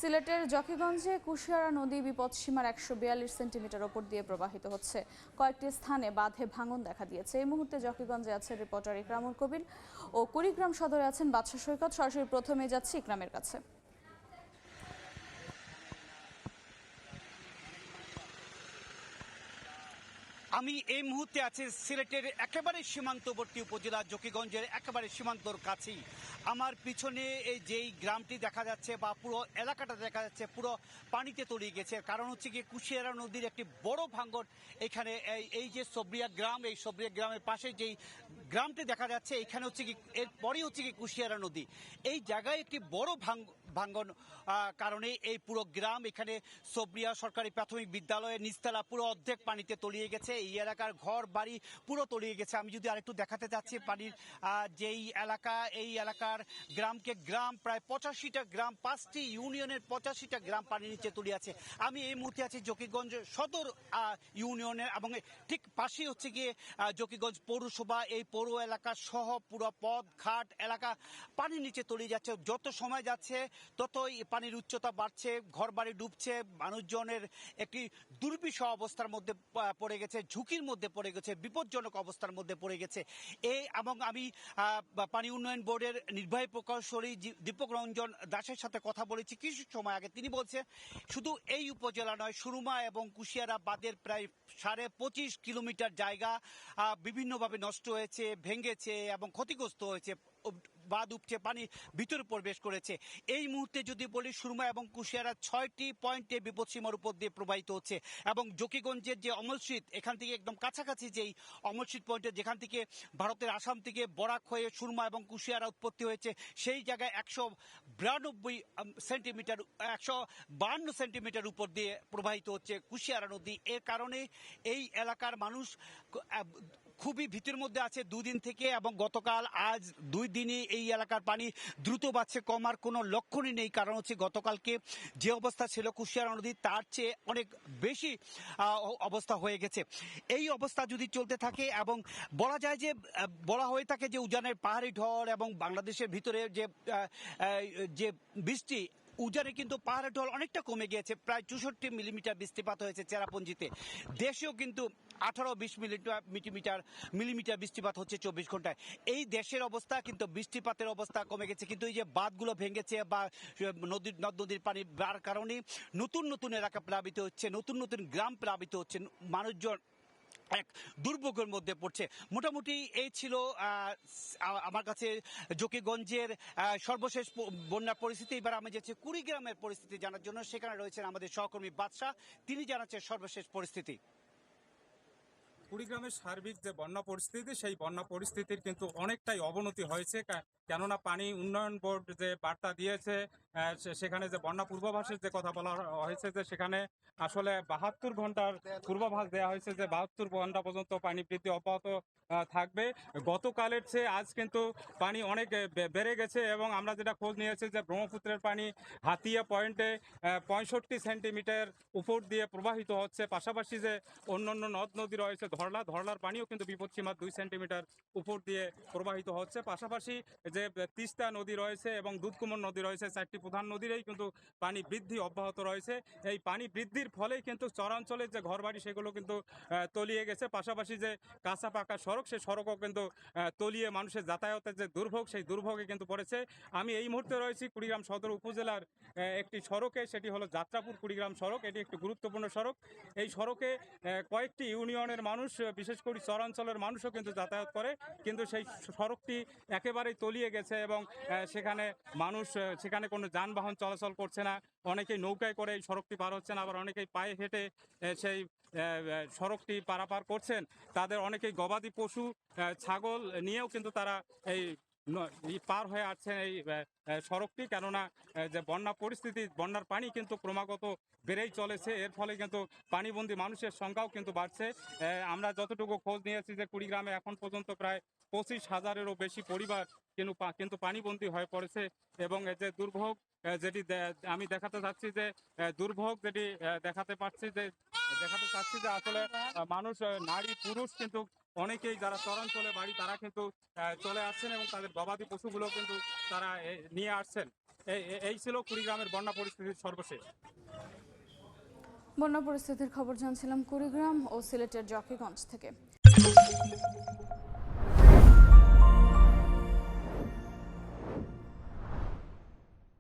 সিলেটের জকিগঞ্জে কুশিয়ারা নদী বিপদসীমার ১৪২ সেন্টিমিটার ওপর দিয়ে প্রবাহিত হচ্ছে। কয়েকটি স্থানে বাঁধে ভাঙন দেখা দিয়েছে। এই মুহূর্তে জকিগঞ্জে আছে রিপোর্টার ইকরামুল কবির ও কুড়িগ্রাম সদরে আছেন বাদশা সৈকত। সরাসরি প্রথমে যাচ্ছি ইকরামের কাছে। আমি এই মুহূর্তে আছি সিলেটের একেবারে সীমান্তবর্তী উপজেলা জকিগঞ্জের একেবারে সীমান্তর কাছেই। আমার পিছনে এই যেই গ্রামটি দেখা যাচ্ছে বা পুরো এলাকাটা দেখা যাচ্ছে পুরো পানিতে তলিয়ে গেছে। কারণ হচ্ছে কি কুশিয়ারা নদীর একটি বড় ভাঙ্গন এখানে। এই যে সবরিয়া গ্রাম, এই সবরিয়া গ্রামের পাশে যেই গ্রামটি দেখা যাচ্ছে এখানে হচ্ছে কি এরপরই হচ্ছে কি কুশিয়ারা নদী। এই জায়গায় একটি বড় ভাঙ্গন কারণে এই পুরো গ্রাম, এখানে সবরিয়া সরকারি প্রাথমিক বিদ্যালয়ের নিচতলা পুরো অর্ধেক পানিতে তলিয়ে গেছে। এই এলাকার ঘর বাড়ি পুরো তলিয়ে গেছে। আমি যদি আরেকটু দেখাতে চাচ্ছি পানির যেই এলাকা, এই এলাকার গ্রাম প্রায় ৮৫টা গ্রাম, 5টি ইউনিয়নের ৮৫টা গ্রাম পানির নিচে তলিয়ে আছে। আমি এই মুহূর্তে আছি জকিগঞ্জ সদর ইউনিয়নের এবং ঠিক পাশেই হচ্ছে গিয়ে জকিগঞ্জ পৌরসভা। এই পৌর এলাকা সহ পুরো পথ ঘাট এলাকা পানির নিচে তলিয়ে যাচ্ছে। যত সময় যাচ্ছে ততই পানির উচ্চতা বাড়ছে, ঘর বাড়ি ডুবছে, মানুষজনের একটি দুর্বিষহ অবস্থার মধ্যে পড়ে গেছে, ঝুঁকির মধ্যে পড়ে গেছে, বিপজ্জনক অবস্থার মধ্যে পড়ে গেছে। এবং আমি পানি উন্নয়ন বোর্ডের নির্বাহী প্রকৌশলী দীপক রঞ্জন দাসের সাথে কথা বলেছি কিছু সময় আগে। তিনি বলছেন শুধু এই উপজেলা নয়, সুরমা এবং কুশিয়ারা বাঁধের প্রায় ২৫.৫ কিলোমিটার জায়গা বিভিন্নভাবে নষ্ট হয়েছে, ভেঙেছে এবং ক্ষতিগ্রস্ত হয়েছে। বাঁধ উপচে পানি ভিতরে প্রবেশ করেছে। এই মুহূর্তে যদি বলি সুরমা এবং কুশিয়ারা ৬টি পয়েন্টে বিপদসীমার উপর দিয়ে প্রবাহিত হচ্ছে এবং জকিগঞ্জের যে অমলশীত, এখান থেকে একদম কাছাকাছি যেই অমলশীত পয়েন্টে, যেখান থেকে ভারতের আসাম থেকে বরাক হয়ে সুরমা এবং কুশিয়ারা উৎপত্তি হয়েছে, সেই জায়গায় ১৫২ সেন্টিমিটার উপর দিয়ে প্রবাহিত হচ্ছে কুশিয়ারা নদী। এর কারণে এই এলাকার মানুষ খুবই ভীতির মধ্যে আছে দুদিন থেকে, এবং গতকাল আজ ২ দিনই এই এলাকার পানি দ্রুত বাড়ছে, কমার কোনো লক্ষণই নেই। কারণ হচ্ছে গতকালকে যে অবস্থা ছিল কুশিয়ারা নদী, তার চেয়ে অনেক বেশি অবস্থা হয়ে গেছে। এই অবস্থা যদি চলতে থাকে এবং বলা হয়ে থাকে যে উজানের পাহাড়ি ঢল এবং বাংলাদেশের ভিতরে যে বৃষ্টি, উজানে কিন্তু পাহাড়ের ঢল অনেকটা কমে গিয়েছে। প্রায় ৬৪ মিলিমিটার বৃষ্টিপাত হয়েছে চেরাপুঞ্জিতে। দেশেও কিন্তু ১৮-২০ মিলিমিটার বৃষ্টিপাত হচ্ছে ২৪ ঘন্টায়। এই দেশের অবস্থা, কিন্তু বৃষ্টিপাতের অবস্থা কমে গেছে। কিন্তু এই যে বাঁধগুলো ভেঙেছে বা নদীর পানি বাড়ার কারণে নতুন এলাকা প্লাবিত হচ্ছে, নতুন গ্রাম প্লাবিত হচ্ছে, মানুষজন এক দুর্ভোগের মধ্যে পড়ছে। মোটামুটি এই ছিল আমার কাছে জকিগঞ্জের সর্বশেষ বন্যার পরিস্থিতি। এবার আমি যাচ্ছি কুড়িগ্রামের পরিস্থিতি জানার জন্য। সেখানে রয়েছেন আমাদের সহকর্মী বাদশা, তিনি জানাচ্ছেন সর্বশেষ পরিস্থিতি। কুড়িগ্রামের সার্বিক যে বন্যা পরিস্থিতি, সেই বন্যা পরিস্থিতির কিন্তু অনেকটাই অবনতি হয়েছে। কেননা পানি উন্নয়ন বোর্ড যে বার্তা দিয়েছে, সেখানে যে বন্যা পূর্বাভাসের যে কথা বলা হয়েছে, যে সেখানে আসলে ৭২ ঘন্টার পূর্বাভাস দেওয়া হয়েছে, যে ৭২ ঘন্টা পর্যন্ত পানি বৃদ্ধি অব্যাহত থাকবে। গতকালের চেয়ে আজ কিন্তু পানি অনেক বেড়ে গেছে, এবং আমরা যেটা খোঁজ নিয়েছি যে ব্রহ্মপুত্রের পানি হাতিয়া পয়েন্টে ৬৫ সেন্টিমিটার উপর দিয়ে প্রবাহিত হচ্ছে। পাশাপাশি যে অন্যান্য নদ নদী রয়েছে, ধরলার পানিও কিন্তু বিপদসীমার ২ সেন্টিমিটার উপর দিয়ে প্রবাহিত হচ্ছে। পাশাপাশি যে তিস্তা নদী রয়েছে এবং দুধকুমর নদী রয়েছে, 4টি প্রধান নদীরই কিন্তু পানি বৃদ্ধি অব্যাহত রয়েছে। এই পানি বৃদ্ধির ফলেই কিন্তু চরাঞ্চলের যে ঘরবাড়ি, সেগুলো কিন্তু তলিয়ে গেছে। পাশাপাশি যে কাঁচা পাকা সড়ক, সেই সড়কও কিন্তু তলিয়ে মানুষের যাতায়াতের যে দুর্ভোগ, সেই দুর্ভোগে কিন্তু পড়েছে। আমি এই মুহূর্তে রয়েছি কুড়িগ্রাম সদর উপজেলার একটি সড়কে, সেটি হলো যাত্রাপুর কুড়িগ্রাম সড়ক। এটি একটি গুরুত্বপূর্ণ সড়ক। এই সড়কে কয়েকটি ইউনিয়নের মানুষ, বিশেষ করে চরাঞ্চলের মানুষও কিন্তু যাতায়াত করে, কিন্তু সেই সড়কটি একেবারেই তলিয়ে গেছে এবং সেখানে কোনো যানবাহন চলাচল করছে না। অনেকেই নৌকায় করে এই সড়কটি পার হচ্ছেন, আবার অনেকেই পায়ে হেঁটে সেই সড়কটি পারাপার করছেন। তাদের অনেকেই গবাদি পশু, ছাগল নিয়েও কিন্তু তারা এই পার হয়ে আসছেন এই সড়কটি। কেননা যে বন্যার পানি কিন্তু ক্রমাগত বেড়েই চলেছে। এর ফলে কিন্তু পানিবন্দী মানুষের সংখ্যাও কিন্তু বাড়ছে। আমরা যতটুকু খোঁজ নিয়েছি যে কুড়িগ্রামে এখন পর্যন্ত প্রায় ২৫,০০০-এরও বেশি পরিবার কিন্তু পানিবন্দী হয়ে পড়েছে। এবং যে দুর্ভোগ যেটি আমি দেখাতে চাচ্ছি, যে দুর্ভোগ যেটি দেখাতে চাচ্ছি যে আসলে মানুষ, নারী পুরুষ কিন্তু অনেকেই যারা চরাঞ্চলে বাড়ি তারা কিন্তু চলে আসছেন এবং তাদের গবাদি পশুগুলো কিন্তু তারা নিয়ে আসছেন। এই ছিল কুড়িগ্রামের বন্যা পরিস্থিতির সর্বশেষ। বন্যা পরিস্থিতির খবর জানছিলাম কুড়িগ্রাম ও সিলেটের জকিগঞ্জ থেকে।